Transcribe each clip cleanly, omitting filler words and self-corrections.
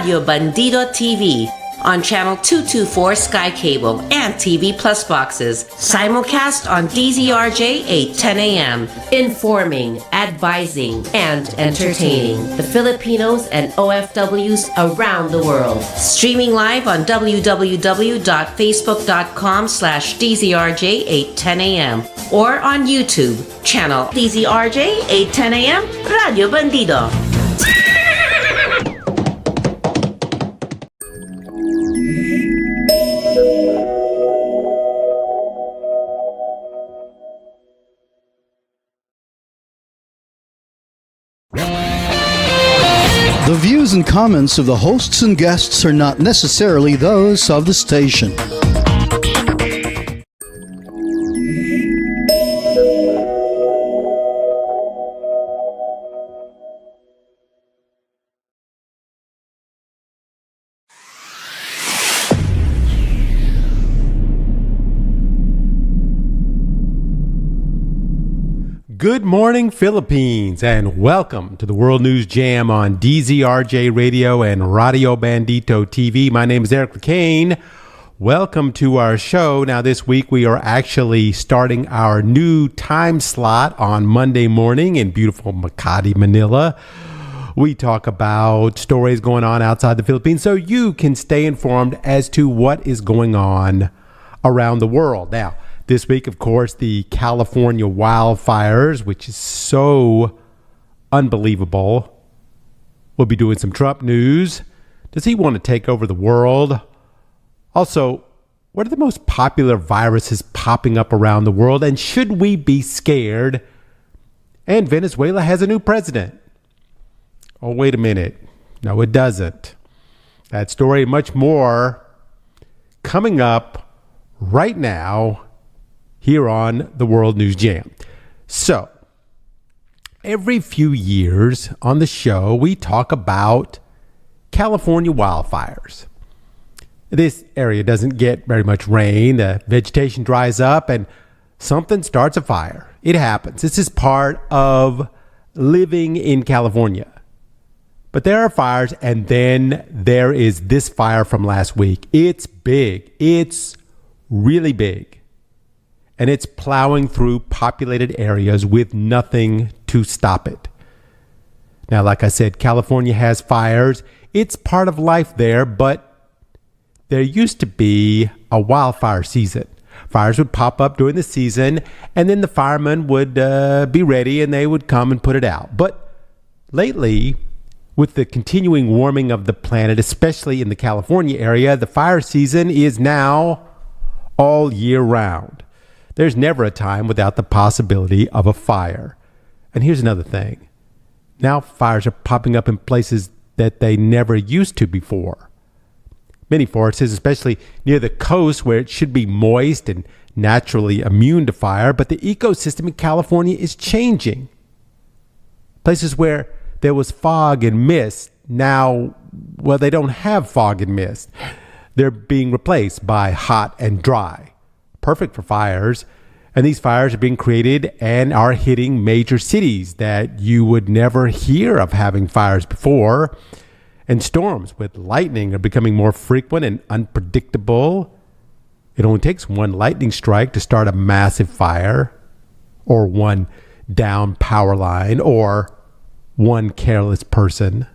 Radio Bandido TV on Channel 224 Sky Cable and TV Plus boxes. Simulcast on DZRJ 8:10 a.m. Informing, advising, and entertaining the Filipinos and OFWs around the world. Streaming live on www.facebook.com/DZRJ 8:10 a.m. or on YouTube, channel DZRJ 8:10 a.m. Radio Bandido. The views and comments of the hosts and guests are not necessarily those of the station. Good morning, Philippines, and welcome to the World News Jam on DZRJ Radio and Radio Bandito TV. My name is LeCain. Welcome to our show. Now, this week we are actually starting our new time slot on Monday morning in beautiful Makati, Manila. We talk about stories going on outside the Philippines so you can stay informed as to what is going on around the world. Now, this week, of course, the California wildfires, which is so unbelievable. We'll be doing some Trump news. Does he want to take over the world? Also, what are the most popular viruses popping up around the world? And should we be scared? And Venezuela has a new president. Oh, wait a minute. No, it doesn't. That story and much more coming up right now here on the World News Jam. So, every few years on the show, we talk about California wildfires. This area doesn't get very much rain. The vegetation dries up and something starts a fire. It happens. This is part of living in California. But there are fires, and then there is this fire from last week. It's big. It's really big. And it's plowing through populated areas with nothing to stop it. Now, like I said, California has fires. It's part of life there, but there used to be a wildfire season. Fires would pop up during the season, and then the firemen would be ready, and they would come and put it out. But lately, with the continuing warming of the planet, especially in the California area, the fire season is now all year round. There's never a time without the possibility of a fire. And here's another thing. Now fires are popping up in places that they never used to before. Many forests, especially near the coast where it should be moist and naturally immune to fire, but the ecosystem in California is changing. Places where there was fog and mist, now, well, they don't have fog and mist. They're being replaced by hot and dry. Perfect for fires, and these fires are being created and are hitting major cities that you would never hear of having fires before. And storms with lightning are becoming more frequent and unpredictable. It only takes one lightning strike to start a massive fire, or one down power line, or one careless person.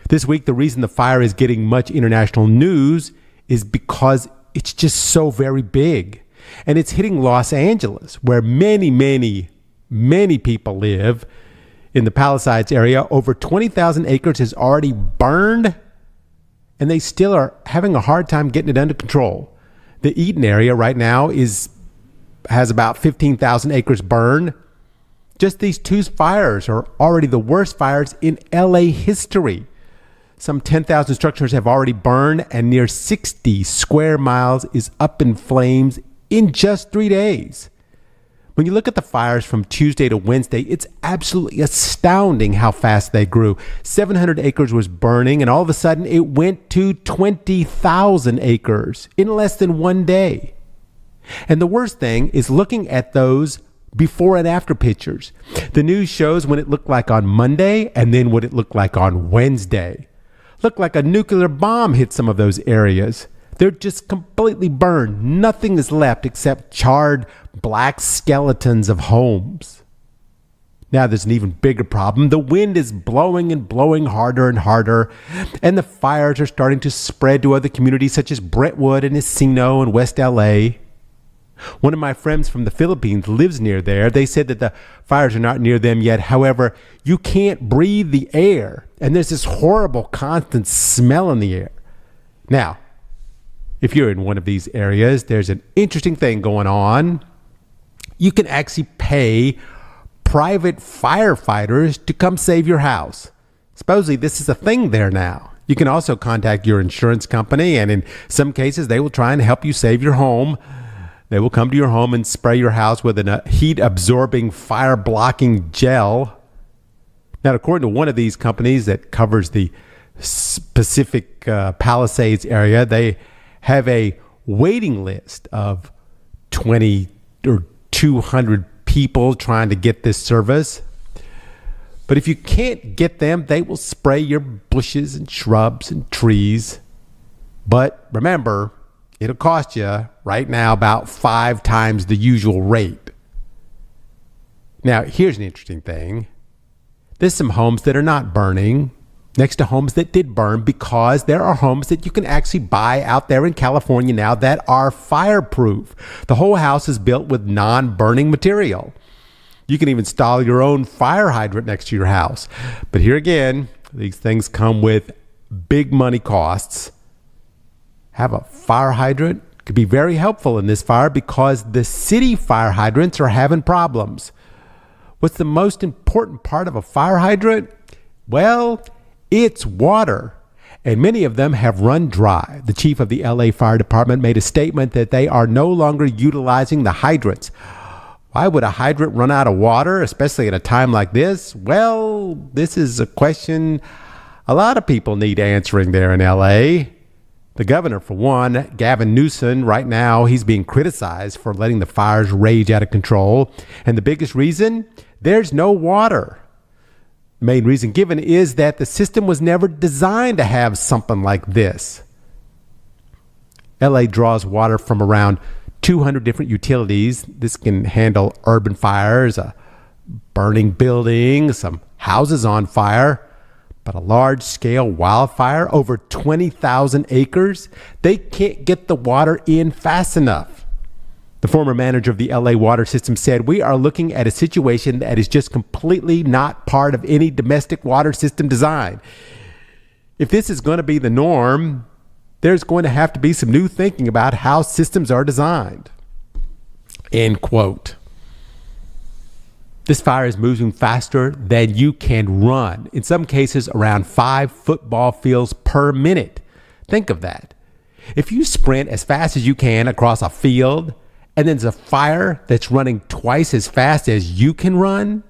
This week, the reason the fire is getting much international news is because it's just so very big. And it's hitting Los Angeles, where many, many, many people live. In the Palisades area, over 20,000 acres is already burned, and they still are having a hard time getting it under control. The Eden area right now has about 15,000 acres burned. Just these two fires are already the worst fires in LA history. Some 10,000 structures have already burned, and near 60 square miles is up in flames in just 3 days. When you look at the fires from Tuesday to Wednesday, it's absolutely astounding how fast they grew. 700 acres was burning, and all of a sudden it went to 20,000 acres in less than 1 day. And the worst thing is looking at those before and after pictures. The news shows what it looked like on Monday and then what it looked like on Wednesday. Looked like a nuclear bomb hit some of those areas. They're just completely burned. Nothing is left except charred black skeletons of homes. Now there's an even bigger problem. The wind is blowing and blowing harder and harder, and the fires are starting to spread to other communities such as Brentwood and Encino and West LA. One of my friends from the Philippines lives near there. They said that the fires are not near them yet. However, you can't breathe the air, and there's this horrible constant smell in the air. Now, if you're in one of these areas, there's an interesting thing going on. You can actually pay private firefighters to come save your house. Supposedly, this is a thing there now. You can also contact your insurance company, and in some cases, they will try and help you save your home. They will come to your home and spray your house with a heat-absorbing, fire-blocking gel. Now, according to one of these companies that covers the Pacific Palisades area, they have a waiting list of 20 or 200 people trying to get this service. But if you can't get them, they will spray your bushes and shrubs and trees. But remember, it'll cost you right now about 5 times the usual rate. Now, here's an interesting thing. There's some homes that are not burning next to homes that did burn, because there are homes that you can actually buy out there in California now that are fireproof. The whole house is built with non-burning material. You can even install your own fire hydrant next to your house. But here again, these things come with big money costs. Have a fire hydrant could be very helpful in this fire because the city fire hydrants are having problems. What's the most important part of a fire hydrant? Well, it's water, and many of them have run dry. The chief of the LA Fire Department made a statement that they are no longer utilizing the hydrants. Why would a hydrant run out of water, especially at a time like this? Well, this is a question a lot of people need answering there in LA. The governor, for one, Gavin Newsom, right now, he's being criticized for letting the fires rage out of control. And the biggest reason? There's no water. The main reason given is that the system was never designed to have something like this. LA draws water from around 200 different utilities. This can handle urban fires, a burning building, some houses on fire. But a large-scale wildfire, over 20,000 acres, they can't get the water in fast enough. The former manager of the LA water system said, "We are looking at a situation that is just completely not part of any domestic water system design. If this is going to be the norm, there's going to have to be some new thinking about how systems are designed." End quote. This fire is moving faster than you can run. In some cases, around 5 football fields per minute. Think of that. If you sprint as fast as you can across a field, and then there's a fire that's running twice as fast as you can run.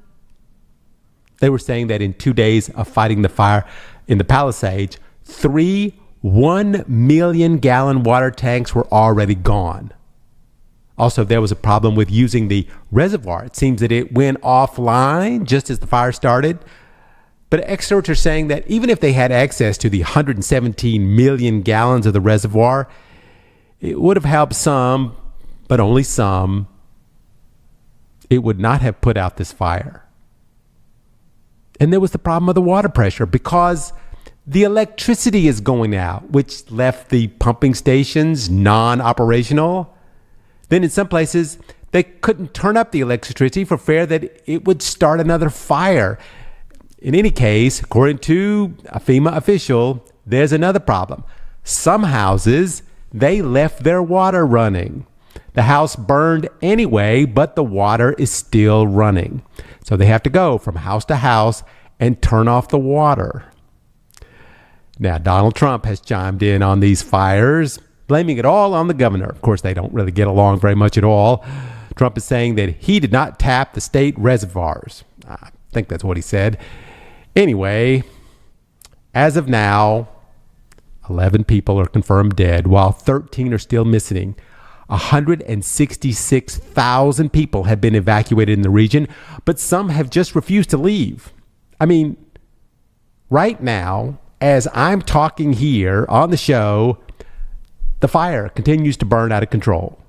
They were saying that in 2 days of fighting the fire in the Palisades, 3 1-million-gallon water tanks were already gone. Also, there was a problem with using the reservoir. It seems that it went offline just as the fire started. But experts are saying that even if they had access to the 117 million gallons of the reservoir, it would have helped some, but only some. It would not have put out this fire. And there was the problem of the water pressure because the electricity is going out, which left the pumping stations non-operational. Then in some places, they couldn't turn up the electricity for fear that it would start another fire. In any case, according to a FEMA official, there's another problem. Some houses, they left their water running. The house burned anyway, but the water is still running. So they have to go from house to house and turn off the water. Now, Donald Trump has chimed in on these fires, blaming it all on the governor. Of course, they don't really get along very much at all. Trump is saying that he did not tap the state reservoirs. I think that's what he said. Anyway, as of now, 11 people are confirmed dead, while 13 are still missing. 166,000 people have been evacuated in the region, but some have just refused to leave. I mean, right now, as I'm talking here on the show, the fire continues to burn out of control.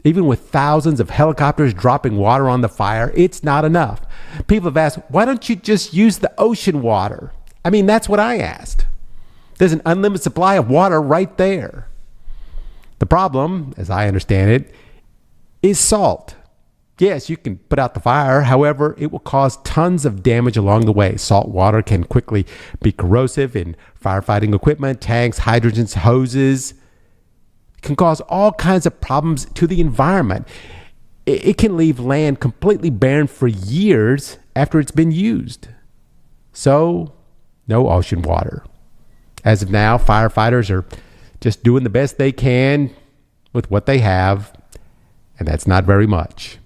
Even with thousands of helicopters dropping water on the fire, it's not enough. People have asked, why don't you just use the ocean water? I mean, that's what I asked. There's an unlimited supply of water right there. The problem, as I understand it, is salt. Yes, you can put out the fire. However, it will cause tons of damage along the way. Salt water can quickly be corrosive in firefighting equipment, tanks, hydrants, hoses. It can cause all kinds of problems to the environment. It can leave land completely barren for years after it's been used. So, no ocean water. As of now, firefighters are just doing the best they can with what they have, and that's not very much.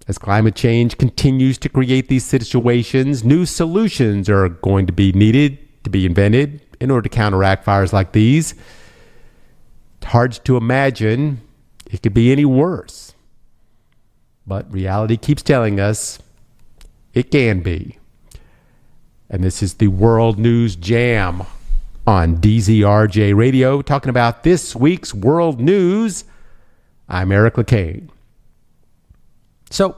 As climate change continues to create these situations, new solutions are going to be needed to be invented in order to counteract fires like these. It's hard to imagine it could be any worse. But reality keeps telling us it can be. And this is the World News Jam on DZRJ Radio, talking about this week's world news. I'm LeCain. So,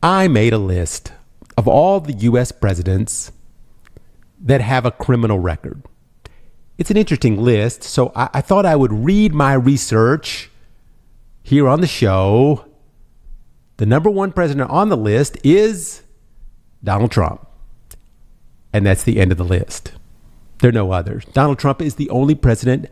I made a list of all the U.S. presidents that have a criminal record. It's an interesting list, so I thought I would read my research here on the show. The number one president on the list is Donald Trump. And that's the end of the list. There are no others. Donald Trump is the only president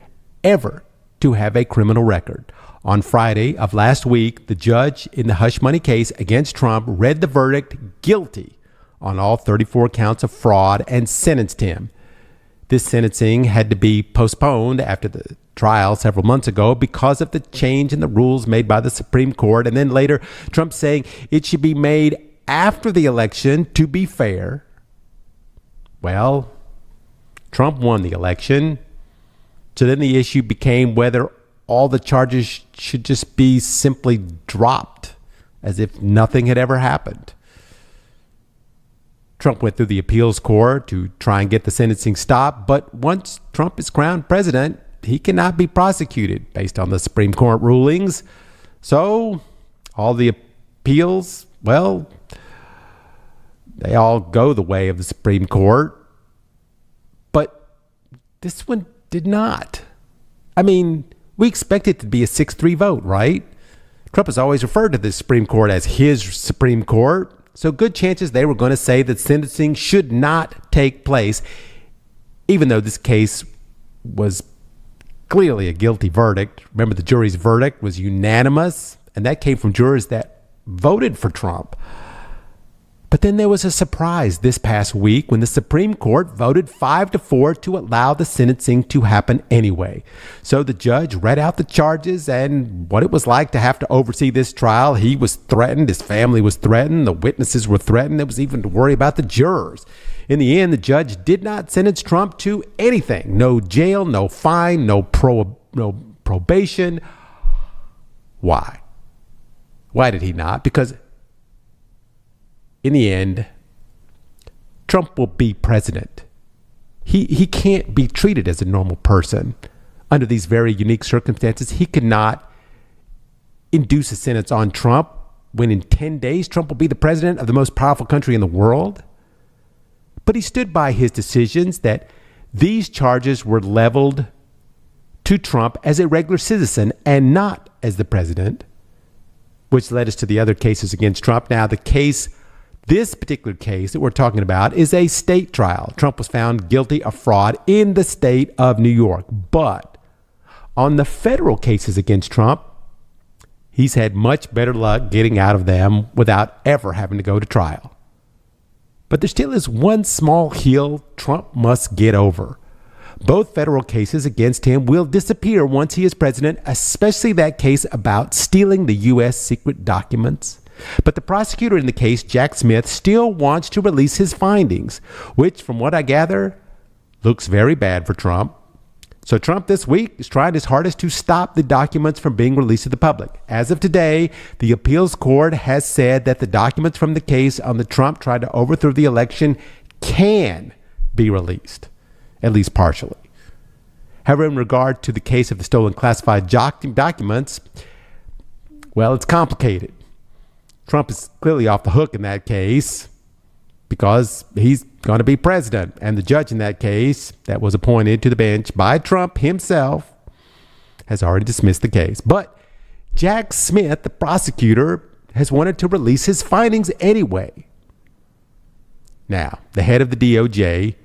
ever to have a criminal record. On Friday of last week, the judge in the hush money case against Trump read the verdict guilty on all 34 counts of fraud and sentenced him. This sentencing had to be postponed after the trial several months ago because of the change in the rules made by the Supreme Court. And then later, Trump saying it should be made after the election to be fair. Well, Trump won the election. So then the issue became whether all the charges should just be simply dropped as if nothing had ever happened. Trump went through the appeals court to try and get the sentencing stopped, but once Trump is crowned president, he cannot be prosecuted based on the Supreme Court rulings. So all the appeals, well, they all go the way of the Supreme Court. But this one did not. I mean, we expect it to be a 6-3 vote, right? Trump has always referred to the Supreme Court as his Supreme Court. So good chances they were going to say that sentencing should not take place, even though this case was clearly a guilty verdict. Remember, the jury's verdict was unanimous, and that came from jurors that voted for Trump. But then there was a surprise this past week when the Supreme Court voted 5-4 to allow the sentencing to happen anyway. So the judge read out the charges and what it was like to have to oversee this trial. He was threatened. His family was threatened. The witnesses were threatened. There was even to worry about the jurors. In the end, the judge did not sentence Trump to anything. No jail, no fine, no probation. Why? Why did he not? Because in the end, Trump will be president. He can't be treated as a normal person. Under these very unique circumstances, he could not induce a sentence on Trump when in 10 days Trump will be the president of the most powerful country in the world. But he stood by his decisions that these charges were leveled to Trump as a regular citizen and not as the president, which led us to the other cases against Trump. Now, this particular case that we're talking about is a state trial. Trump was found guilty of fraud in the state of New York. But on the federal cases against Trump, he's had much better luck getting out of them without ever having to go to trial. But there still is one small hill Trump must get over. Both federal cases against him will disappear once he is president, especially that case about stealing the U.S. secret documents. But the prosecutor in the case, Jack Smith, still wants to release his findings, which, from what I gather, looks very bad for Trump. So Trump this week is trying his hardest to stop the documents from being released to the public. As of today, the appeals court has said that the documents from the case on the Trump tried to overthrow the election can be released, at least partially. However, in regard to the case of the stolen classified documents, well, it's complicated. Trump is clearly off the hook in that case because he's going to be president. And the judge in that case that was appointed to the bench by Trump himself has already dismissed the case. But Jack Smith, the prosecutor, has wanted to release his findings anyway. Now, the head of the DOJ,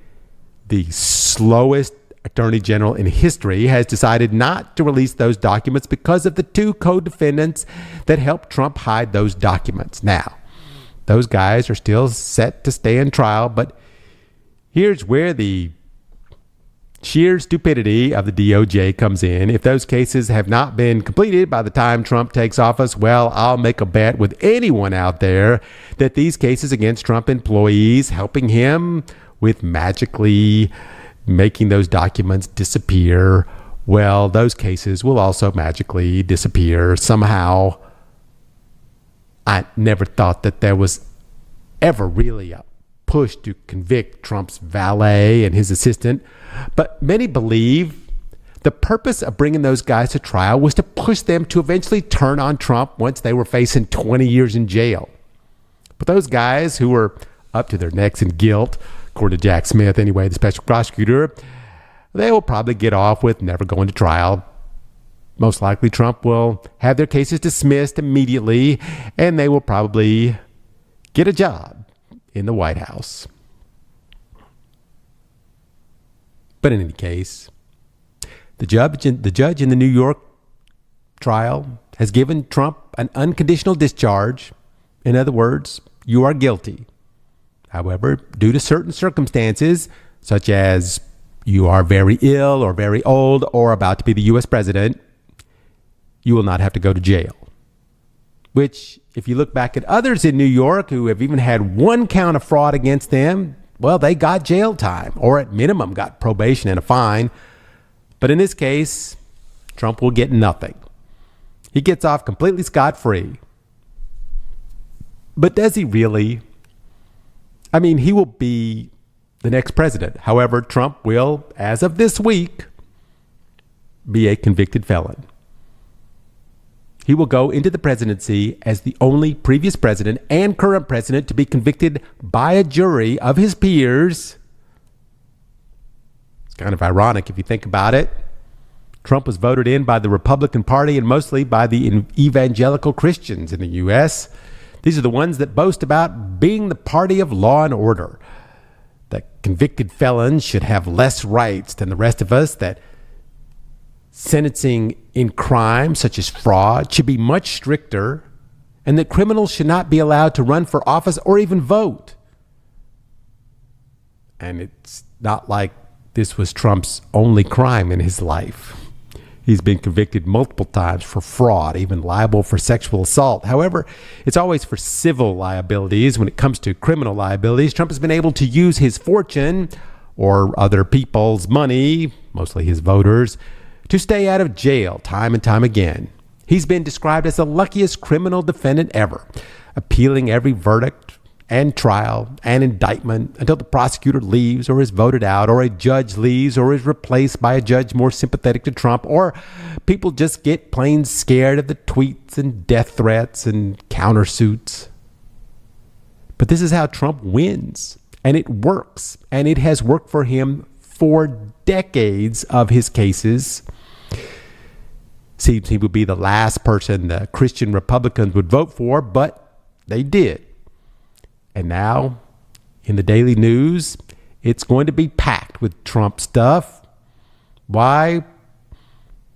the slowest attorney general in history, has decided not to release those documents because of the two co-defendants that helped Trump hide those documents. Now, those guys are still set to stand trial, but here's where the sheer stupidity of the DOJ comes in. If those cases have not been completed by the time Trump takes office, well, I'll make a bet with anyone out there that these cases against Trump employees helping him with magically making those documents disappear, well, those cases will also magically disappear somehow. I never thought that there was ever really a push to convict Trump's valet and his assistant, but many believe the purpose of bringing those guys to trial was to push them to eventually turn on Trump once they were facing 20 years in jail. But those guys who were up to their necks in guilt, according to Jack Smith anyway, the special prosecutor, they will probably get off with never going to trial. Most likely Trump will have their cases dismissed immediately, and they will probably get a job in the White House. But in any case, the judge in the New York trial has given Trump an unconditional discharge. In other words, you are guilty. However, due to certain circumstances, such as you are very ill or very old or about to be the U.S. president, you will not have to go to jail. Which, if you look back at others in New York who have even had one count of fraud against them, well, they got jail time, or at minimum got probation and a fine. But in this case, Trump will get nothing. He gets off completely scot-free. But does he really? I mean, he will be the next president. However, Trump will, as of this week, be a convicted felon. He will go into the presidency as the only previous president and current president to be convicted by a jury of his peers. It's kind of ironic if you think about it. Trump was voted in by the Republican Party and mostly by the evangelical Christians in the U.S. These are the ones that boast about being the party of law and order. That convicted felons should have less rights than the rest of us, that sentencing in crimes such as fraud should be much stricter, and that criminals should not be allowed to run for office or even vote. And it's not like this was Trump's only crime in his life. He's been convicted multiple times for fraud, even liable for sexual assault. However, it's always for civil liabilities. When it comes to criminal liabilities, Trump has been able to use his fortune or other people's money, mostly his voters, to stay out of jail time and time again. He's been described as the luckiest criminal defendant ever, appealing every verdict and trial and indictment until the prosecutor leaves or is voted out, or a judge leaves or is replaced by a judge more sympathetic to Trump, or people just get plain scared of the tweets and death threats and countersuits. But this is how Trump wins, and it works, and it has worked for him for decades of his cases. Seems he would be the last person the Christian Republicans would vote for, but they did. And now, in the daily news, it's going to be packed with Trump stuff. Why?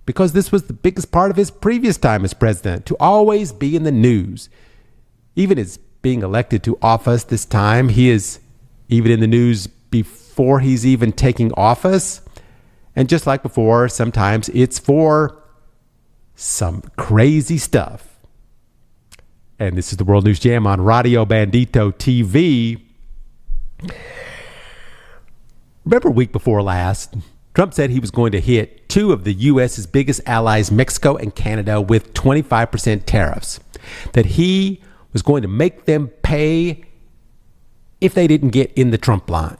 Because this was the biggest part of his previous time as president, to always be in the news. Even as being elected to office this time, he is even in the news before he's even taking office. And just like before, sometimes it's for some crazy stuff. And this is the World News Jam on Radio Bandito TV. Remember a week before last, Trump said he was going to hit two of the U.S.'s biggest allies, Mexico and Canada, with 25% tariffs. That he was going to make them pay if they didn't get in the Trump line.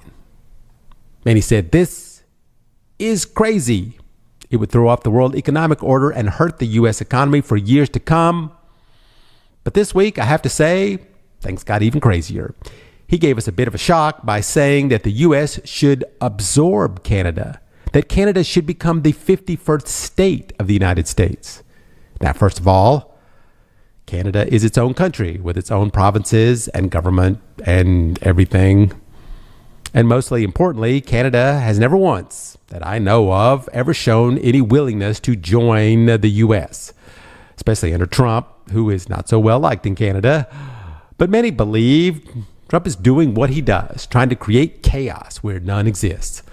And he said, "This is crazy. It would throw off the world economic order and hurt the U.S. economy for years to come." But this week, I have to say, things got even crazier. He gave us a bit of a shock by saying that the U.S. should absorb Canada, that Canada should become the 51st state of the United States. Now, first of all, Canada is its own country with its own provinces and government and everything. And mostly importantly, Canada has never once, that I know of, ever shown any willingness to join the U.S., especially under Trump, who is not so well liked in Canada. But many believe Trump is doing what he does, trying to create chaos where none exists.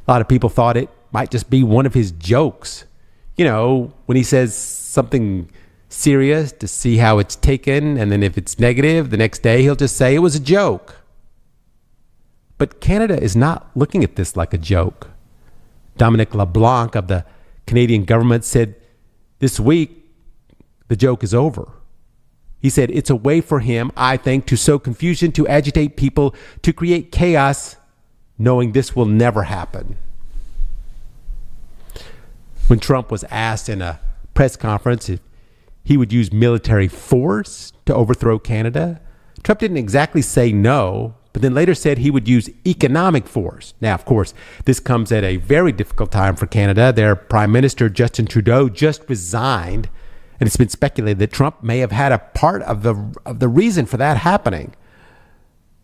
A lot of people thought it might just be one of his jokes. You know, when he says something serious to see how it's taken, and then if it's negative, the next day he'll just say it was a joke. But Canada is not looking at this like a joke. Dominic LeBlanc of the Canadian government said this week the joke is over. He said it's a way for him, I think, to sow confusion, to agitate people, to create chaos, knowing this will never happen. When Trump was asked in a press conference if he would use military force to overthrow Canada, Trump didn't exactly say no, but then later said he would use economic force. Now, of course, this comes at a very difficult time for Canada. Their Prime Minister, Justin Trudeau, just resigned, and it's been speculated that Trump may have had a part of the reason for that happening.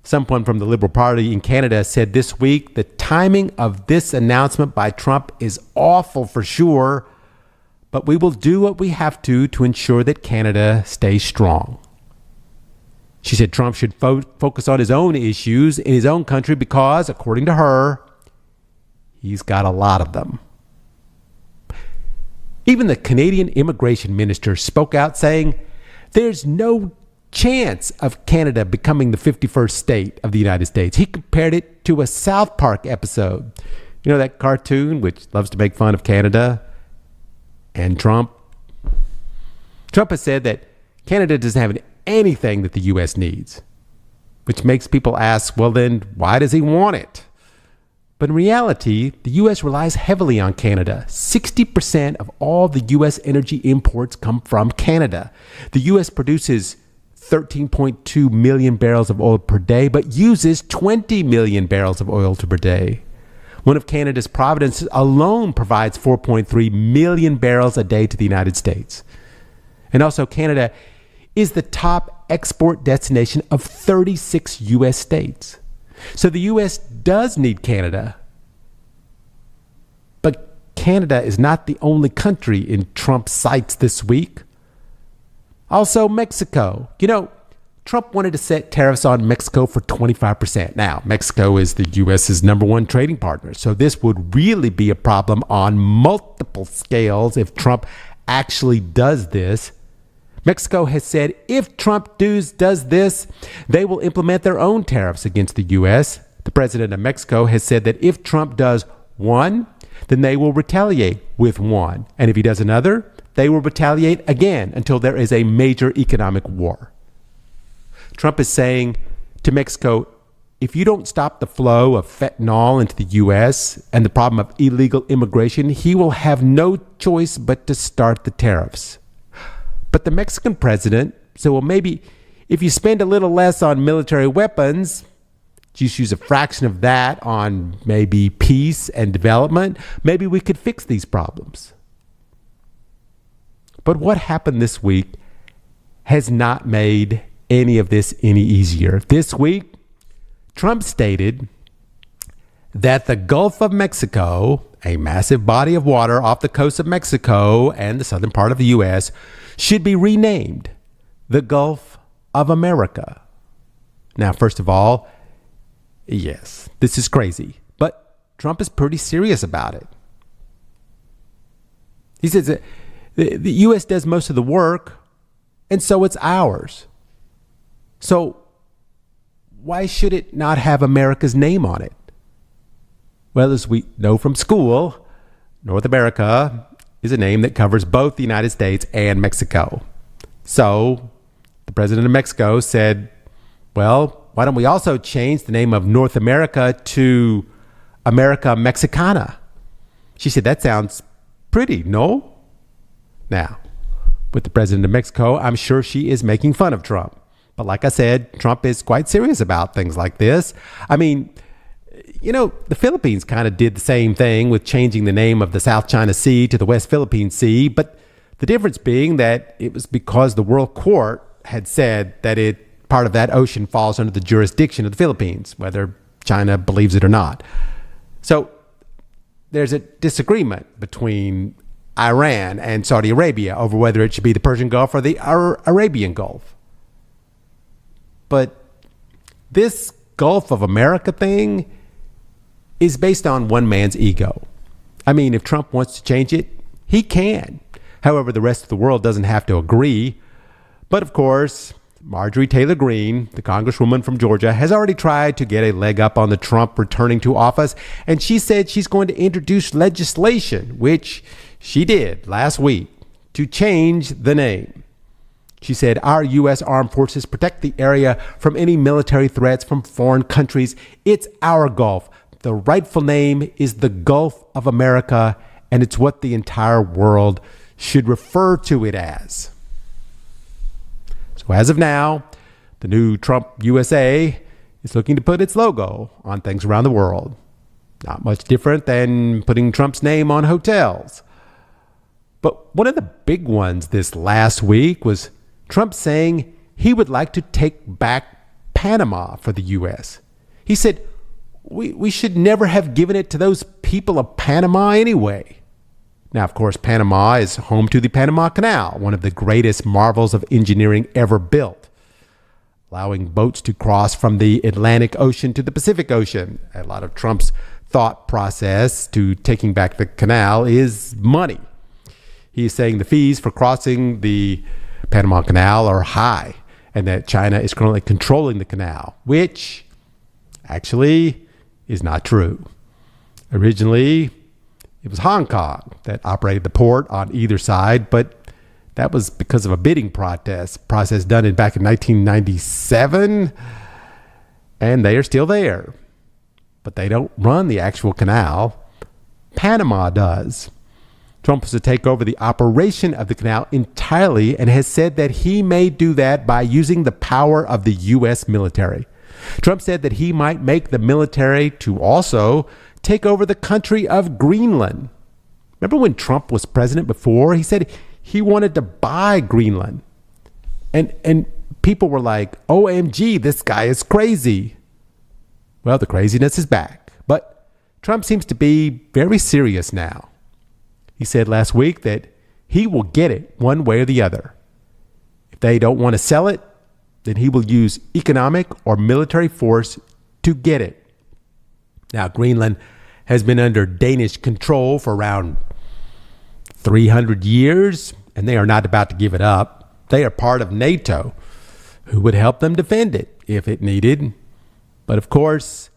Someone from the Liberal Party in Canada said this week the timing of this announcement by Trump is awful for sure, but we will do what we have to ensure that Canada stays strong. She said Trump should focus on his own issues in his own country because, according to her, he's got a lot of them. Even the Canadian immigration minister spoke out saying there's no chance of Canada becoming the 51st state of the United States. He compared it to a South Park episode. You know that cartoon which loves to make fun of Canada and Trump? Trump has said that Canada doesn't have anything that the U.S. needs, which makes people ask, well then, why does he want it? But in reality, the U.S. relies heavily on Canada. 60% of all the U.S. energy imports come from Canada. The U.S. produces 13.2 million barrels of oil per day, but uses 20 million barrels of oil per day. One of Canada's provinces alone provides 4.3 million barrels a day to the United States. And also, Canada is the top export destination of 36 U.S. states. So the U.S. does need Canada. But Canada is not the only country in Trump's sights this week. Also, Mexico. You know, Trump wanted to set tariffs on Mexico for 25%. Now, Mexico is the U.S.'s number one trading partner. So this would really be a problem on multiple scales if Trump actually does this. Mexico has said if Trump does this, they will implement their own tariffs against the U.S. The president of Mexico has said that if Trump does one, then they will retaliate with one. And if he does another, they will retaliate again until there is a major economic war. Trump is saying to Mexico, if you don't stop the flow of fentanyl into the U.S. and the problem of illegal immigration, he will have no choice but to start the tariffs. But the Mexican president said, well, maybe if you spend a little less on military weapons, just use a fraction of that on maybe peace and development, maybe we could fix these problems. But what happened this week has not made any of this any easier. This week, Trump stated that the Gulf of Mexico, a massive body of water off the coast of Mexico and the southern part of the U.S., should be renamed the Gulf of America. Now, first of all, yes, this is crazy, but Trump is pretty serious about it. He says that the U.S. does most of the work, and so it's ours. So why should it not have America's name on it? Well, as we know from school, North America is a name that covers both the United States and Mexico. So the president of Mexico said, well, why don't we also change the name of North America to America Mexicana. She said, that sounds pretty, no? Now, with the president of Mexico, I'm sure she is making fun of Trump. But like I said, Trump is quite serious about things like this. I mean, you know, the Philippines kind of did the same thing with changing the name of the South China Sea to the West Philippine Sea. But the difference being that it was because the World Court had said that part of that ocean falls under the jurisdiction of the Philippines, whether China believes it or not. So there's a disagreement between Iran and Saudi Arabia over whether it should be the Persian Gulf or the Arabian Gulf. But this Gulf of America thing is based on one man's ego. I mean, if Trump wants to change it, he can. However, the rest of the world doesn't have to agree. But of course, Marjorie Taylor Greene, the congresswoman from Georgia, has already tried to get a leg up on the Trump returning to office. And she said she's going to introduce legislation, which she did last week, to change the name. She said, our U.S. armed forces protect the area from any military threats from foreign countries. It's our Gulf. The rightful name is the Gulf of America, and it's what the entire world should refer to it as. So as of now, the new Trump USA is looking to put its logo on things around the world. Not much different than putting Trump's name on hotels. But one of the big ones this last week was Trump saying he would like to take back Panama for the U.S. He said, we should never have given it to those people of Panama anyway. Now, of course, Panama is home to the Panama Canal, one of the greatest marvels of engineering ever built, allowing boats to cross from the Atlantic Ocean to the Pacific Ocean. A lot of Trump's thought process to taking back the canal is money. He's saying the fees for crossing the Panama Canal are high and that China is currently controlling the canal, which actually is not true. Originally, it was Hong Kong that operated the port on either side, but that was because of a bidding process done back in 1997, and they are still there. But they don't run the actual canal. Panama does. Trump was to take over the operation of the canal entirely and has said that he may do that by using the power of the U.S. military. Trump said that he might make the military to also take over the country of Greenland. Remember when Trump was president before? He said he wanted to buy Greenland. And people were like, OMG, this guy is crazy. Well, the craziness is back. But Trump seems to be very serious now. He said last week that he will get it one way or the other. If they don't want to sell it, then he will use economic or military force to get it. Now, Greenland has been under Danish control for around 300 years, and they are not about to give it up. They are part of NATO, who would help them defend it if it needed. But of course,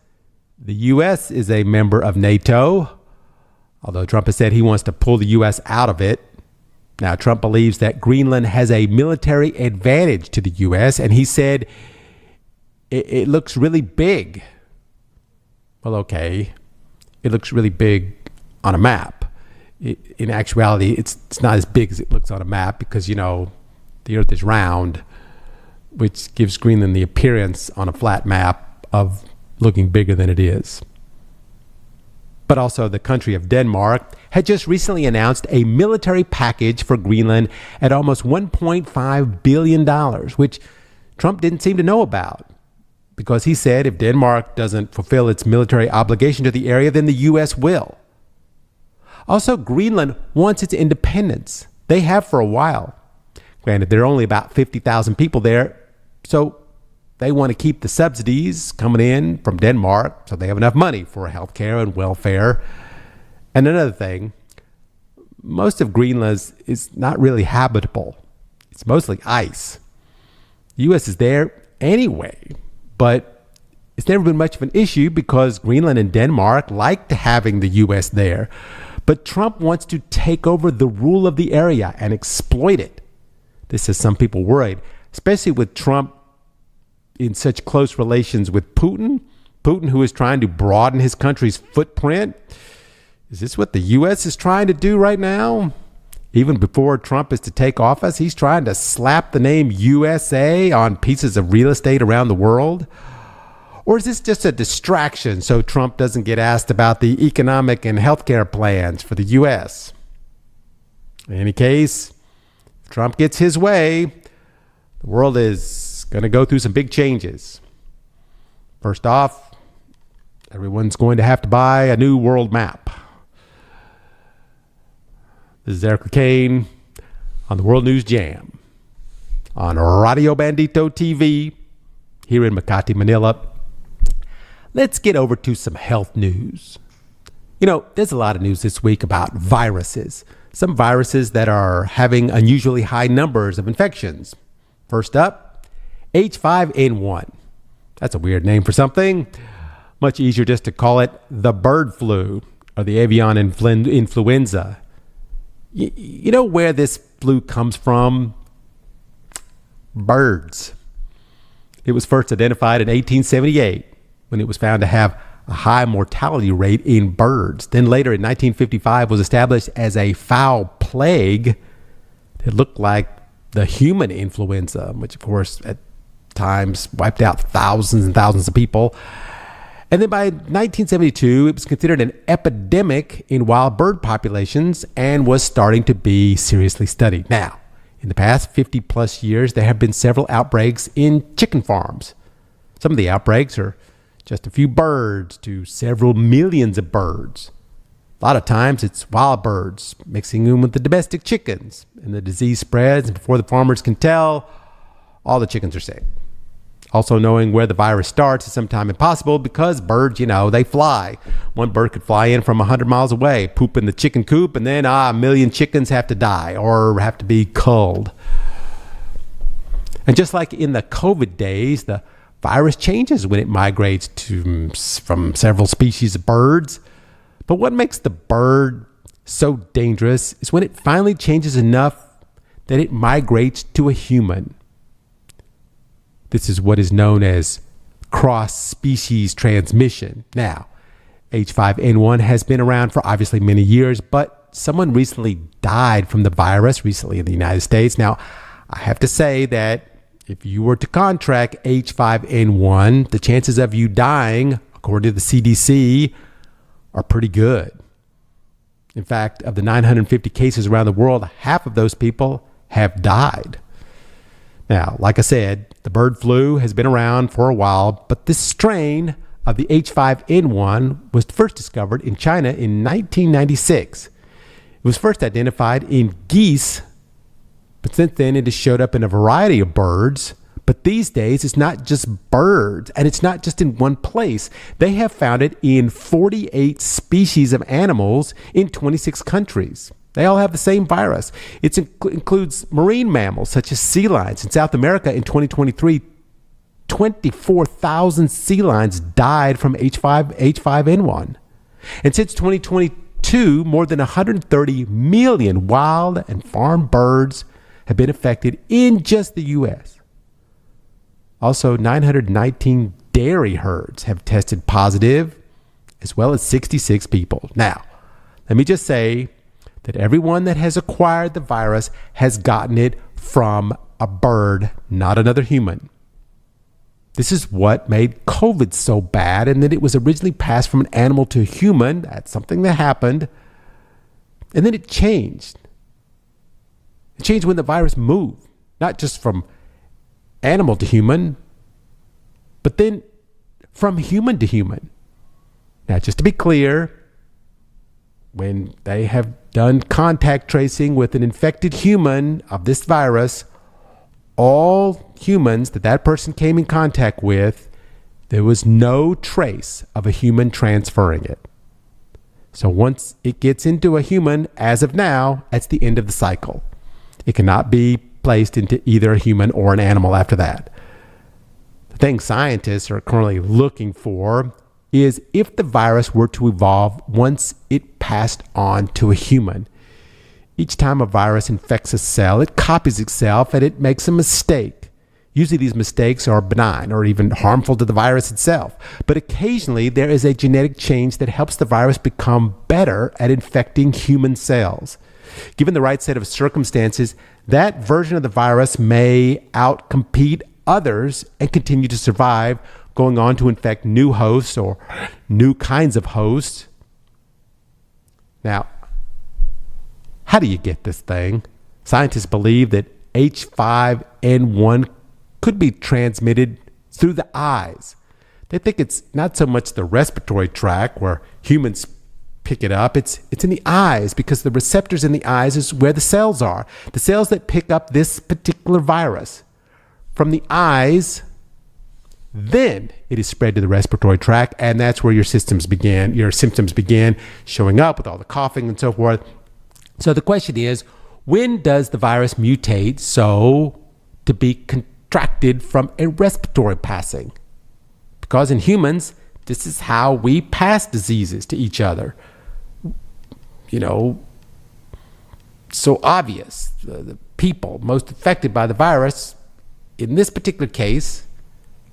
the U.S. is a member of NATO, although Trump has said he wants to pull the U.S. out of it. Now, Trump believes that Greenland has a military advantage to the U.S., and he said it looks really big. Well, okay, it looks really big on a map. In actuality, it's not as big as it looks on a map because, you know, the Earth is round, which gives Greenland the appearance on a flat map of looking bigger than it is. But also the country of Denmark had just recently announced a military package for Greenland at almost $1.5 billion, which Trump didn't seem to know about because he said if Denmark doesn't fulfill its military obligation to the area, then the U.S. will. Also, Greenland wants its independence. They have for a while. Granted, there are only about 50,000 people there, so they want to keep the subsidies coming in from Denmark so they have enough money for health care and welfare. And another thing, most of Greenland is not really habitable. It's mostly ice. The U.S. is there anyway, but it's never been much of an issue because Greenland and Denmark like to having the U.S. there. But Trump wants to take over the rule of the area and exploit it. This has some people worried, especially with Trump in such close relations with Putin. Putin, who is trying to broaden his country's footprint. Is this what the U.S. is trying to do right now? Even before Trump is to take office, he's trying to slap the name USA on pieces of real estate around the world? Or is this just a distraction so Trump doesn't get asked about the economic and healthcare plans for the U.S.? In any case, if Trump gets his way, the world is going to go through some big changes. First off, everyone's going to have to buy a new world map. This is LeCain on the World News Jam on Radio Bandito TV here in Makati, Manila. Let's get over to some health news. You know, there's a lot of news this week about viruses. Some viruses that are having unusually high numbers of infections. First up, H5N1. That's a weird name for something. Much easier just to call it the bird flu or the avian influenza. You know where this flu comes from? Birds. It was first identified in 1878 when it was found to have a high mortality rate in birds. Then later in 1955 was established as a foul plague that looked like the human influenza, which of course at times wiped out thousands and thousands of people. And then by 1972, it was considered an epidemic in wild bird populations and was starting to be seriously studied. Now, in the past 50 plus years, there have been several outbreaks in chicken farms. Some of the outbreaks are just a few birds to several millions of birds. A lot of times it's wild birds mixing in with the domestic chickens, and the disease spreads, and before the farmers can tell, all the chickens are sick. Also, knowing where the virus starts is sometimes impossible because birds, they fly. One bird could fly in from 100 miles away, poop in the chicken coop, and then a million chickens have to die or have to be culled. And just like in the COVID days, the virus changes when it migrates from several species of birds. But what makes the bird so dangerous is when it finally changes enough that it migrates to a human. This is what is known as cross-species transmission. Now, H5N1 has been around for obviously many years, but someone recently died from the virus recently in the United States. Now, I have to say that if you were to contract H5N1, the chances of you dying, according to the CDC, are pretty good. In fact, of the 950 cases around the world, half of those people have died. Now, like I said, the bird flu has been around for a while, but this strain of the H5N1 was first discovered in China in 1996. It was first identified in geese, but since then it has showed up in a variety of birds. But these days, it's not just birds, and it's not just in one place. They have found it in 48 species of animals in 26 countries. They all have the same virus. It includes marine mammals such as sea lions. In South America in 2023, 24,000 sea lions died from H5N1. And since 2022, more than 130 million wild and farm birds have been affected in just the U.S. Also, 919 dairy herds have tested positive, as well as 66 people. Now, let me just say that everyone that has acquired the virus has gotten it from a bird, not another human. This is what made COVID so bad, and that it was originally passed from an animal to a human. That's something that happened. And then it changed. It changed when the virus moved, not just from animal to human, but then from human to human. Now, just to be clear, when they have done contact tracing with an infected human of this virus, all humans that person came in contact with, there was no trace of a human transferring it. So once it gets into a human, as of now, that's the end of the cycle. It cannot be placed into either a human or an animal after that. The thing scientists are currently looking for is if the virus were to evolve once it passed on to a human. Each time a virus infects a cell, it copies itself and it makes a mistake. Usually these mistakes are benign or even harmful to the virus itself. But occasionally there is a genetic change that helps the virus become better at infecting human cells. Given the right set of circumstances, that version of the virus may outcompete others and continue to survive, going on to infect new hosts or new kinds of hosts. Now, how do you get this thing? Scientists believe that H5N1 could be transmitted through the eyes. They think it's not so much the respiratory tract where humans pick it up. It's in the eyes, because the receptors in the eyes is where the cells are. The cells that pick up this particular virus. From the eyes, then it is spread to the respiratory tract, and that's where your symptoms begin showing up with all the coughing and so forth. So the question is, when does the virus mutate so to be contracted from a respiratory passing? Because in humans, this is how we pass diseases to each other. So obvious. The people most affected by the virus, in this particular case,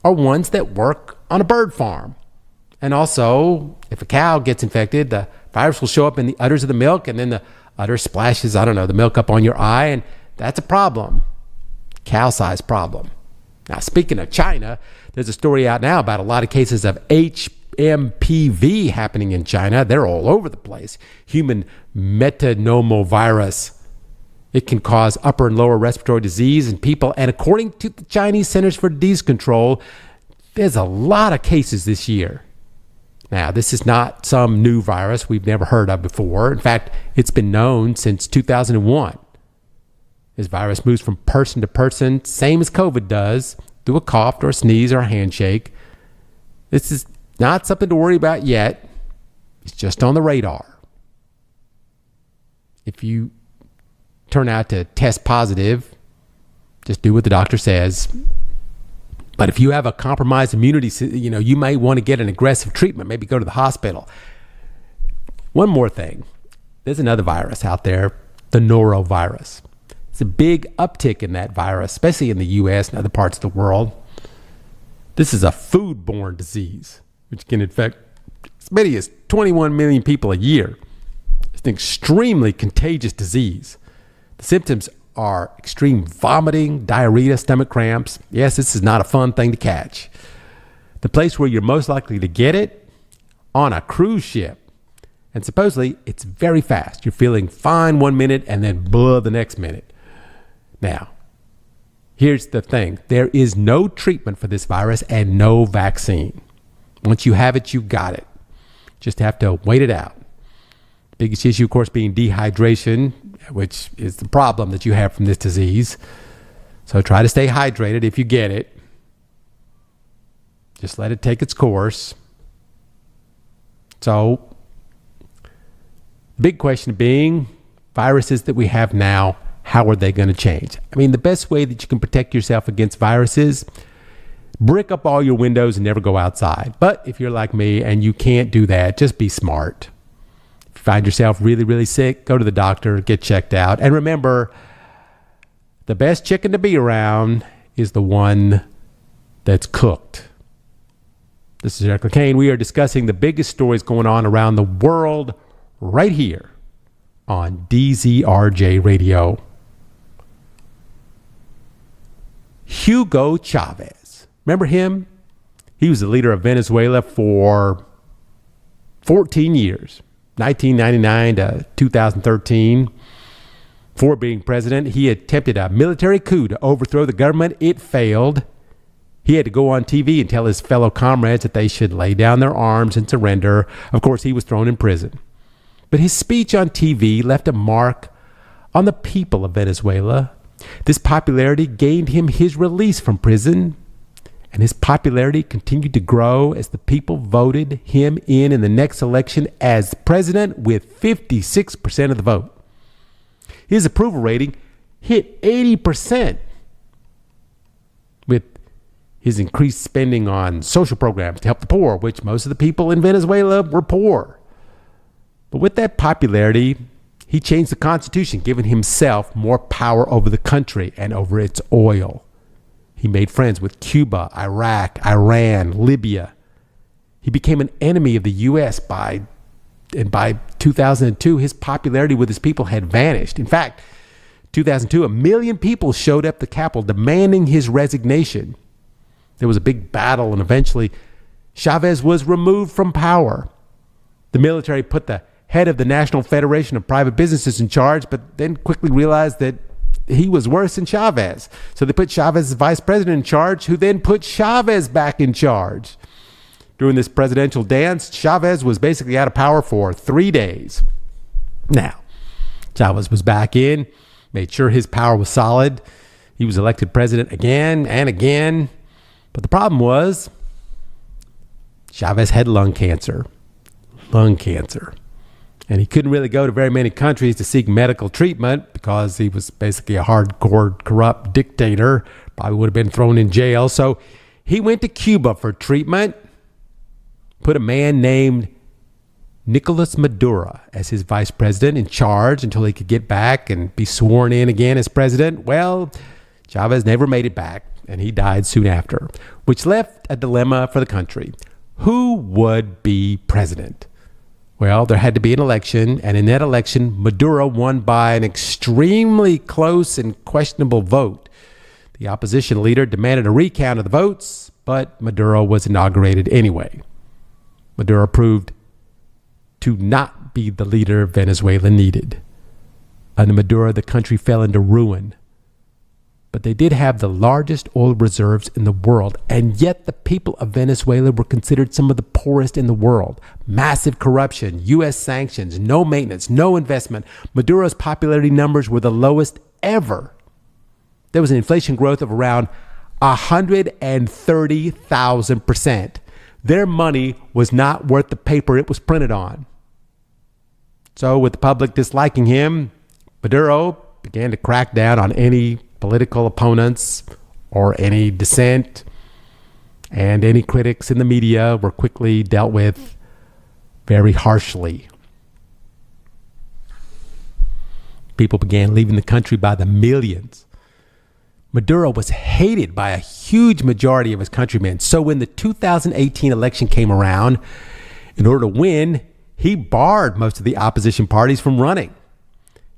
are ones that work on a bird farm. And also, if a cow gets infected, the virus will show up in the udders of the milk, and then the udder splashes, the milk up on your eye, and that's a problem. Cow-sized problem. Now, speaking of China, there's a story out now about a lot of cases of HMPV happening in China. They're all over the place. Human metapneumovirus. It can cause upper and lower respiratory disease in people. And according to the Chinese Centers for Disease Control, there's a lot of cases this year. Now, this is not some new virus we've never heard of before. In fact, it's been known since 2001. This virus moves from person to person, same as COVID does, through a cough or a sneeze or a handshake. This is not something to worry about yet. It's just on the radar. If you turn out to test positive, just do what the doctor says. But if you have a compromised immunity, you may want to get an aggressive treatment, maybe go to the hospital. One more thing. There's another virus out there, the norovirus. It's a big uptick in that virus, especially in the U.S. and other parts of the world. This is a foodborne disease, which can infect as many as 21 million people a year. It's an extremely contagious disease. The symptoms are extreme vomiting, diarrhea, stomach cramps. Yes, this is not a fun thing to catch. The place where you're most likely to get it, on a cruise ship. And supposedly, it's very fast. You're feeling fine 1 minute and then blah the next minute. Now, here's the thing. There is no treatment for this virus and no vaccine. Once you have it, you got it. Just have to wait it out. Biggest issue, of course, being dehydration, which is the problem that you have from this disease. So try to stay hydrated if you get it. Just let it take its course. So, big question being, viruses that we have now, how are they going to change? The best way that you can protect yourself against viruses, brick up all your windows and never go outside. But if you're like me and you can't do that, just be smart. If you find yourself really, really sick, go to the doctor, get checked out. And remember, the best chicken to be around is the one that's cooked. This is LeCain. We are discussing the biggest stories going on around the world right here on DZRJ Radio. Hugo Chavez. Remember him? He was the leader of Venezuela for 14 years, 1999 to 2013. Before being president, he attempted a military coup to overthrow the government. It failed. He had to go on TV and tell his fellow comrades that they should lay down their arms and surrender. Of course, he was thrown in prison. But his speech on TV left a mark on the people of Venezuela. This popularity gained him his release from prison, and his popularity continued to grow as the people voted him in the next election as president with 56% of the vote. His approval rating hit 80% with his increased spending on social programs to help the poor, which most of the people in Venezuela were poor. But with that popularity, he changed the Constitution, giving himself more power over the country and over its oil. He made friends with Cuba, Iraq, Iran, Libya. He became an enemy of the U.S. by 2002, his popularity with his people had vanished. In fact, 2002, 1 million people showed up at the Capitol demanding his resignation. There was a big battle, and eventually Chavez was removed from power. The military put the head of the National Federation of Private Businesses in charge, but then quickly realized that he was worse than Chavez. So they put Chavez as vice president in charge, who then put Chavez back in charge. During this presidential dance, Chavez was basically out of power for 3 days. Now, Chavez was back in, made sure his power was solid. He was elected president again and again. But the problem was, Chavez had lung cancer. And he couldn't really go to very many countries to seek medical treatment because he was basically a hardcore, corrupt dictator. Probably would have been thrown in jail. So he went to Cuba for treatment. Put a man named Nicolas Maduro as his vice president in charge until he could get back and be sworn in again as president. Well, Chavez never made it back, and he died soon after, which left a dilemma for the country. Who would be president? Well, there had to be an election, and in that election, Maduro won by an extremely close and questionable vote. The opposition leader demanded a recount of the votes, but Maduro was inaugurated anyway. Maduro proved to not be the leader Venezuela needed. Under Maduro, the country fell into ruin. But they did have the largest oil reserves in the world, and yet the people of Venezuela were considered some of the poorest in the world. Massive corruption, U.S. sanctions, no maintenance, no investment. Maduro's popularity numbers were the lowest ever. There was an inflation growth of around 130,000%. Their money was not worth the paper it was printed on. So with the public disliking him, Maduro began to crack down on any political opponents or any dissent, and any critics in the media were quickly dealt with very harshly. People began leaving the country by the millions. Maduro was hated by a huge majority of his countrymen. So when the 2018 election came around, in order to win, he barred most of the opposition parties from running.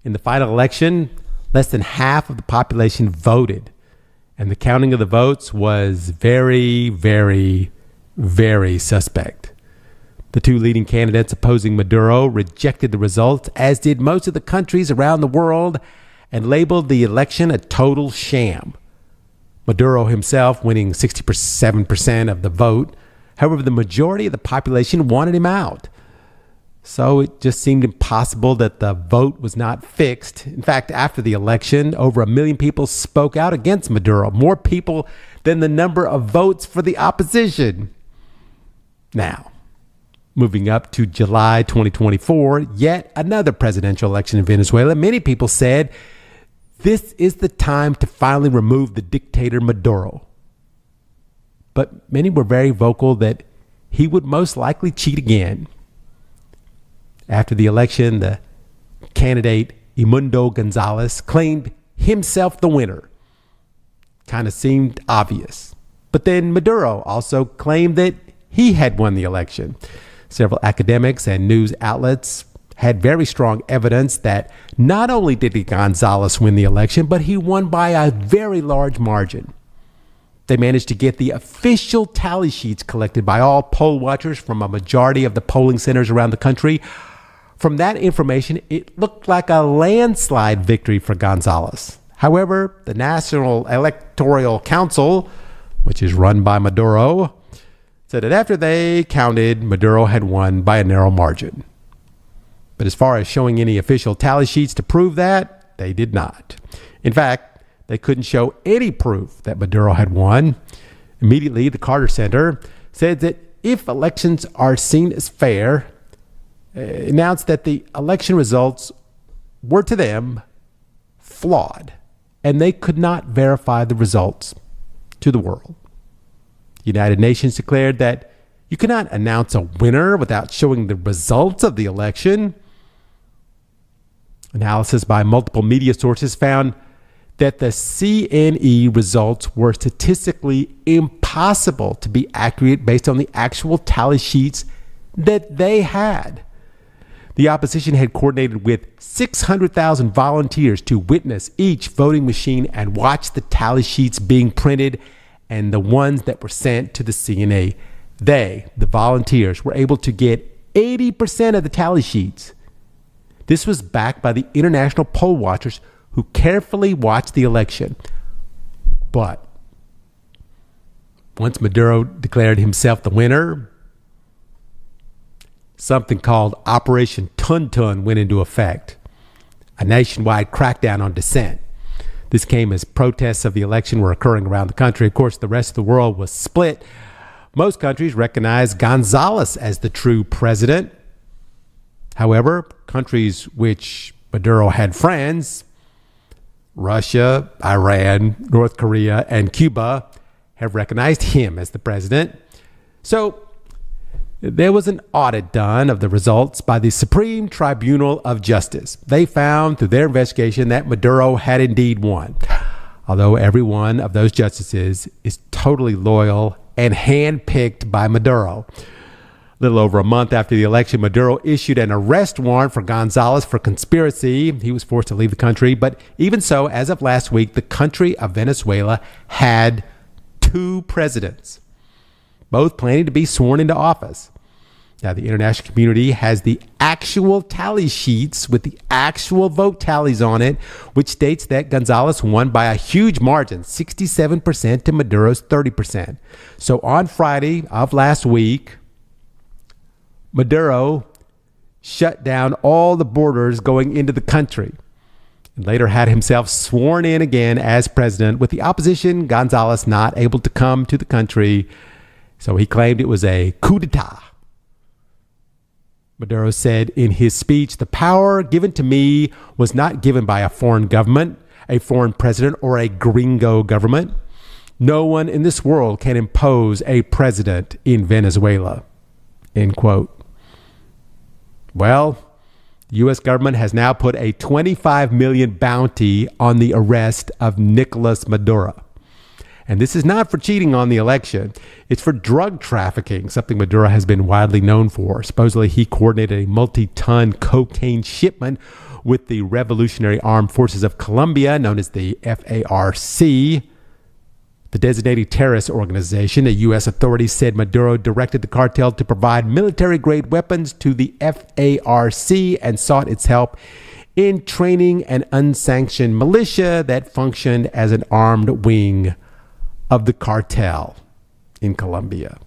In the final election, less than half of the population voted, and the counting of the votes was very, very, very suspect. The two leading candidates opposing Maduro rejected the results, as did most of the countries around the world, and labeled the election a total sham. Maduro himself winning 67% of the vote. However, the majority of the population wanted him out. So it just seemed impossible that the vote was not fixed. In fact, after the election, over 1 million people spoke out against Maduro, more people than the number of votes for the opposition. Now, moving up to July 2024, yet another presidential election in Venezuela. Many people said this is the time to finally remove the dictator Maduro. But many were very vocal that he would most likely cheat again. After the election, the candidate Edmundo Gonzalez claimed himself the winner. Kind of seemed obvious. But then Maduro also claimed that he had won the election. Several academics and news outlets had very strong evidence that not only did Gonzalez win the election, but he won by a very large margin. They managed to get the official tally sheets collected by all poll watchers from a majority of the polling centers around the country. From that information, it looked like a landslide victory for Gonzalez. However, the National Electoral Council, which is run by Maduro, said that after they counted, Maduro had won by a narrow margin. But as far as showing any official tally sheets to prove that, they did not. In fact, they couldn't show any proof that Maduro had won. Immediately, the Carter Center said that if elections are seen as fair, announced that the election results were to them flawed, and they could not verify the results to the world. The United Nations declared that you cannot announce a winner without showing the results of the election. Analysis by multiple media sources found that the CNE results were statistically impossible to be accurate based on the actual tally sheets that they had. The opposition had coordinated with 600,000 volunteers to witness each voting machine and watch the tally sheets being printed and the ones that were sent to the CNE. They, the volunteers, were able to get 80% of the tally sheets. This was backed by the international poll watchers who carefully watched the election. But once Maduro declared himself the winner, something called Operation Tum went into effect, a nationwide crackdown on dissent. This came as protests of the election were occurring around the country. Of course, the rest of the world was split. Most countries recognized Gonzalez as the true president. However, countries which Maduro had friends, Russia, Iran, North Korea, and Cuba, have recognized him as the president. So there was an audit done of the results by the Supreme Tribunal of Justice. They found through their investigation that Maduro had indeed won, although every one of those justices is totally loyal and handpicked by Maduro. A little over a month after the election, Maduro issued an arrest warrant for Gonzalez for conspiracy. He was forced to leave the country. But even so, as of last week, the country of Venezuela had 2 presidents, both planning to be sworn into office. Now, the international community has the actual tally sheets with the actual vote tallies on it, which states that Gonzalez won by a huge margin, 67% to Maduro's 30%. So on Friday of last week, Maduro shut down all the borders going into the country and later had himself sworn in again as president, with the opposition, Gonzalez, not able to come to the country. So he claimed it was a coup d'etat. Maduro said in his speech, "The power given to me was not given by a foreign government, a foreign president, or a gringo government. No one in this world can impose a president in Venezuela." End quote. Well, the U.S. government has now put a $25 million bounty on the arrest of Nicolas Maduro. And this is not for cheating on the election. It's for drug trafficking, something Maduro has been widely known for. Supposedly, he coordinated a multi-ton cocaine shipment with the Revolutionary Armed Forces of Colombia, known as the FARC. The designated terrorist organization, the U.S. authorities said Maduro directed the cartel to provide military-grade weapons to the FARC and sought its help in training an unsanctioned militia that functioned as an armed wing of the cartel in Colombia.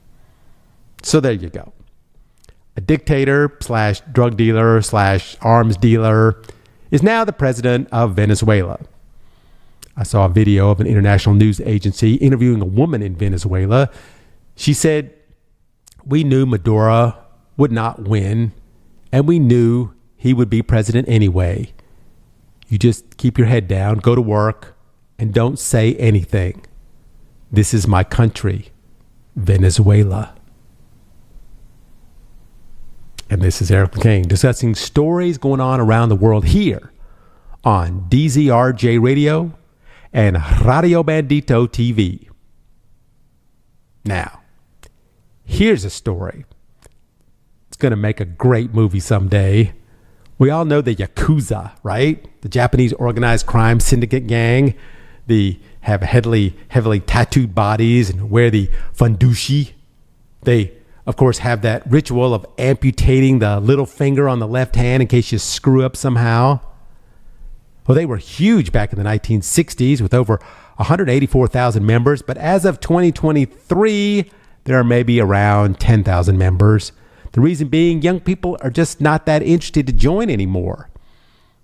So there you go. A dictator slash drug dealer slash arms dealer is now the president of Venezuela. I saw a video of an international news agency interviewing a woman in Venezuela. She said, "We knew Maduro would not win, and we knew he would be president anyway. You just keep your head down, go to work, and don't say anything. This is my country, Venezuela." And this is Eric LeCain discussing stories going on around the world here on DZRJ Radio and Radio Bandito TV. Now, here's a story. It's going to make a great movie someday. We all know the Yakuza, right? The Japanese organized crime syndicate gang. They have heavily tattooed bodies and wear the fundushi. They, of course, have that ritual of amputating the little finger on the left hand in case you screw up somehow. Well, they were huge back in the 1960s with over 184,000 members, but as of 2023, there are maybe around 10,000 members. The reason being, young people are just not that interested to join anymore.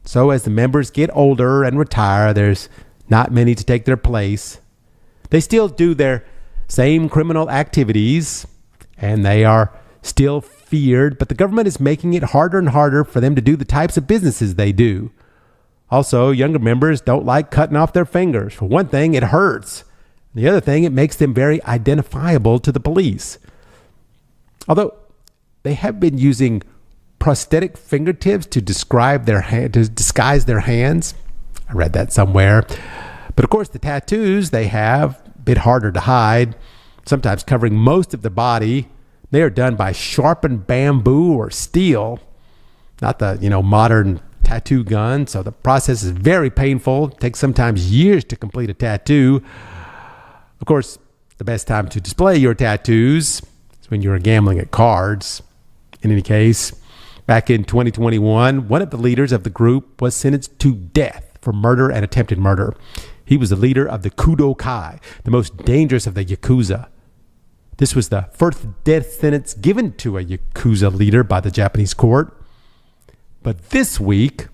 So as the members get older and retire, there's not many to take their place. They still do their same criminal activities, and they are still feared, but the government is making it harder and harder for them to do the types of businesses they do. Also, younger members don't like cutting off their fingers. For one thing, it hurts. The other thing, it makes them very identifiable to the police. Although they have been using prosthetic fingertips to disguise their hands. I read that somewhere. But of course, the tattoos they have, a bit harder to hide, sometimes covering most of the body. They are done by sharpened bamboo or steel, not the modern tattoo gun. So the process is very painful. It takes sometimes years to complete a tattoo. Of course, the best time to display your tattoos is when you're gambling at cards. In any case, back in 2021, one of the leaders of the group was sentenced to death for murder and attempted murder. He was the leader of the 𝗡𝗲𝘄𝘀, the most dangerous of the Yakuza. This was the first death sentence given to a Yakuza leader by the Japanese court. But this week,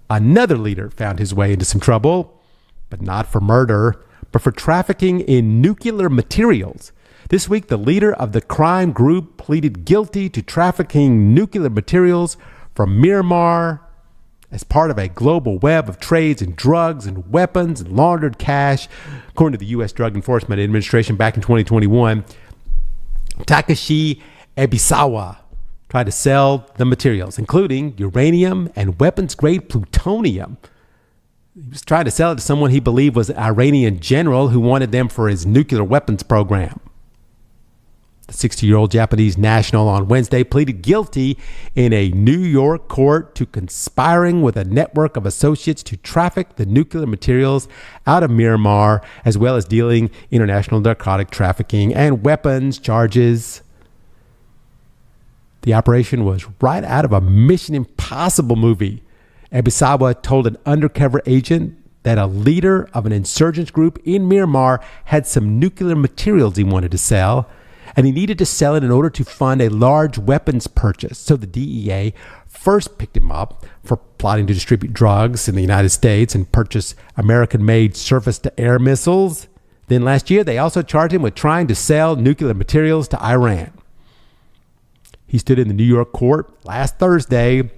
another leader found his way into some trouble, but not for murder, but for trafficking in nuclear materials. This week, the leader of the crime group pleaded guilty to trafficking nuclear materials from Myanmar as part of a global web of trades in drugs and weapons and laundered cash. According to the U.S. Drug Enforcement Administration back in 2021, 𝗪cie𝗵𝗱𝗀 tried to sell the materials, including uranium and weapons-grade plutonium. He was trying to sell it to someone he believed was an Iranian general who wanted them for his nuclear weapons program. The 60-year-old Japanese national on Wednesday pleaded guilty in a New York court to conspiring with a network of associates to traffic the nuclear materials out of Myanmar, as well as dealing international narcotic trafficking and weapons charges. The operation was right out of a Mission Impossible movie. 𝗪cie𝗵𝗀𝗀 told an undercover agent that a leader of an insurgents group in Myanmar had some nuclear materials he wanted to sell, and he needed to sell it in order to fund a large weapons purchase. So the DEA first picked him up for plotting to distribute drugs in the United States and purchase American-made surface-to-air missiles. Then last year, they also charged him with trying to sell nuclear materials to Iran. He stood in the New York court last Thursday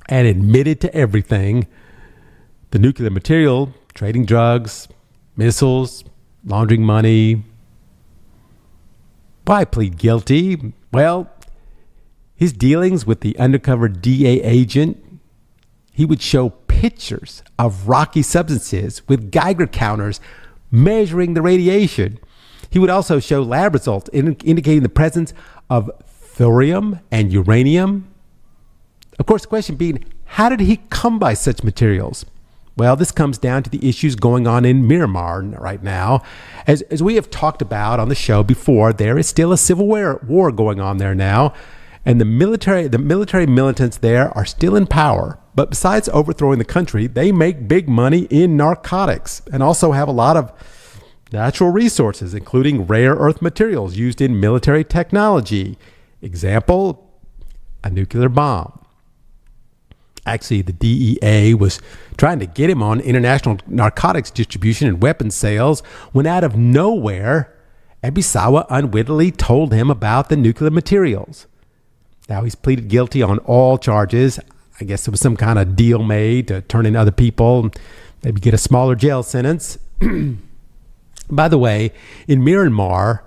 and admitted to everything: the nuclear material, trading drugs, missiles, laundering money. Why plead guilty? Well, his dealings with the undercover DA agent, he would show pictures of rocky substances with Geiger counters measuring the radiation. He would also show lab results indicating the presence of thorium and uranium. Of course, the question being, how did he come by such materials? Well, this comes down to the issues going on in Myanmar right now. As we have talked about on the show before, there is still a civil war going on there now, and the military militants there are still in power. But besides overthrowing the country, they make big money in narcotics and also have a lot of natural resources, including rare earth materials used in military technology. Example, a nuclear bomb. Actually, the DEA was trying to get him on international narcotics distribution and weapons sales when out of nowhere, 𝗪cie𝗵𝗀𝗀 unwittingly told him about the nuclear materials. Now he's pleaded guilty on all charges. I guess there was some kind of deal made to turn in other people, maybe get a smaller jail sentence. By the way, in Myanmar,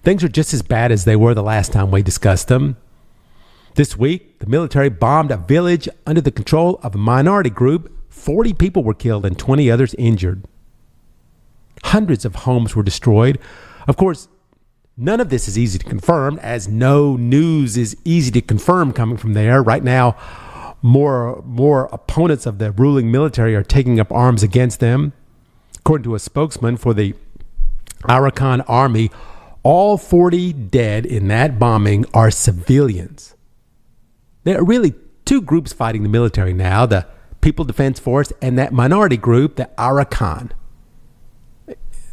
things are just as bad as they were the last time we discussed them. This week, the military bombed a village under the control of a minority group. 40 people were killed and 20 others injured. Hundreds of homes were destroyed. Of course, none of this is easy to confirm, as no news is easy to confirm coming from there. Right now, more opponents of the ruling military are taking up arms against them. According to a spokesman for the Arakan army, all 40 dead in that bombing are civilians. There are really two groups fighting the military now, the People Defense Force and that minority group, the Arakan.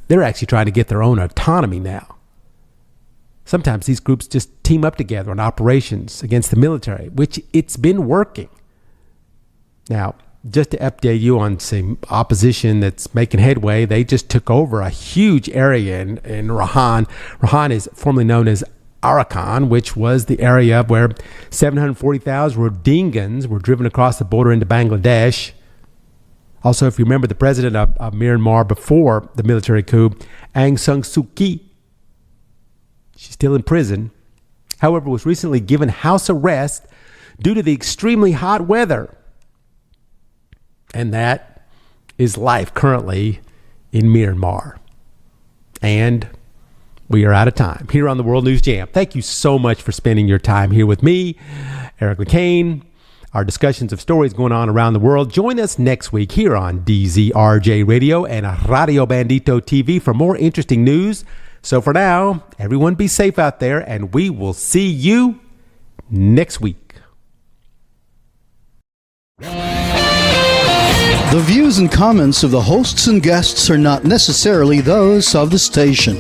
They're actually trying to get their own autonomy now. Sometimes these groups just team up together on operations against the military, which it's been working. Now, just to update you on some opposition that's making headway, they just took over a huge area in Rakhine. Rakhine is formerly known as Arakan, which was the area where 740,000 Rohingyas were driven across the border into Bangladesh. Also, if you remember, the president of Myanmar before the military coup, Aung San Suu Kyi, she's still in prison, however, was recently given house arrest due to the extremely hot weather. And that is life currently in Myanmar. And we are out of time here on the World News Jam. Thank you so much for spending your time here with me, Eric LeCain. Our discussions of stories going on around the world. Join us next week here on DZRJ Radio and Radio Bandito TV for more interesting news. So for now, everyone be safe out there, and we will see you next week. The views and comments of the hosts and guests are not necessarily those of the station.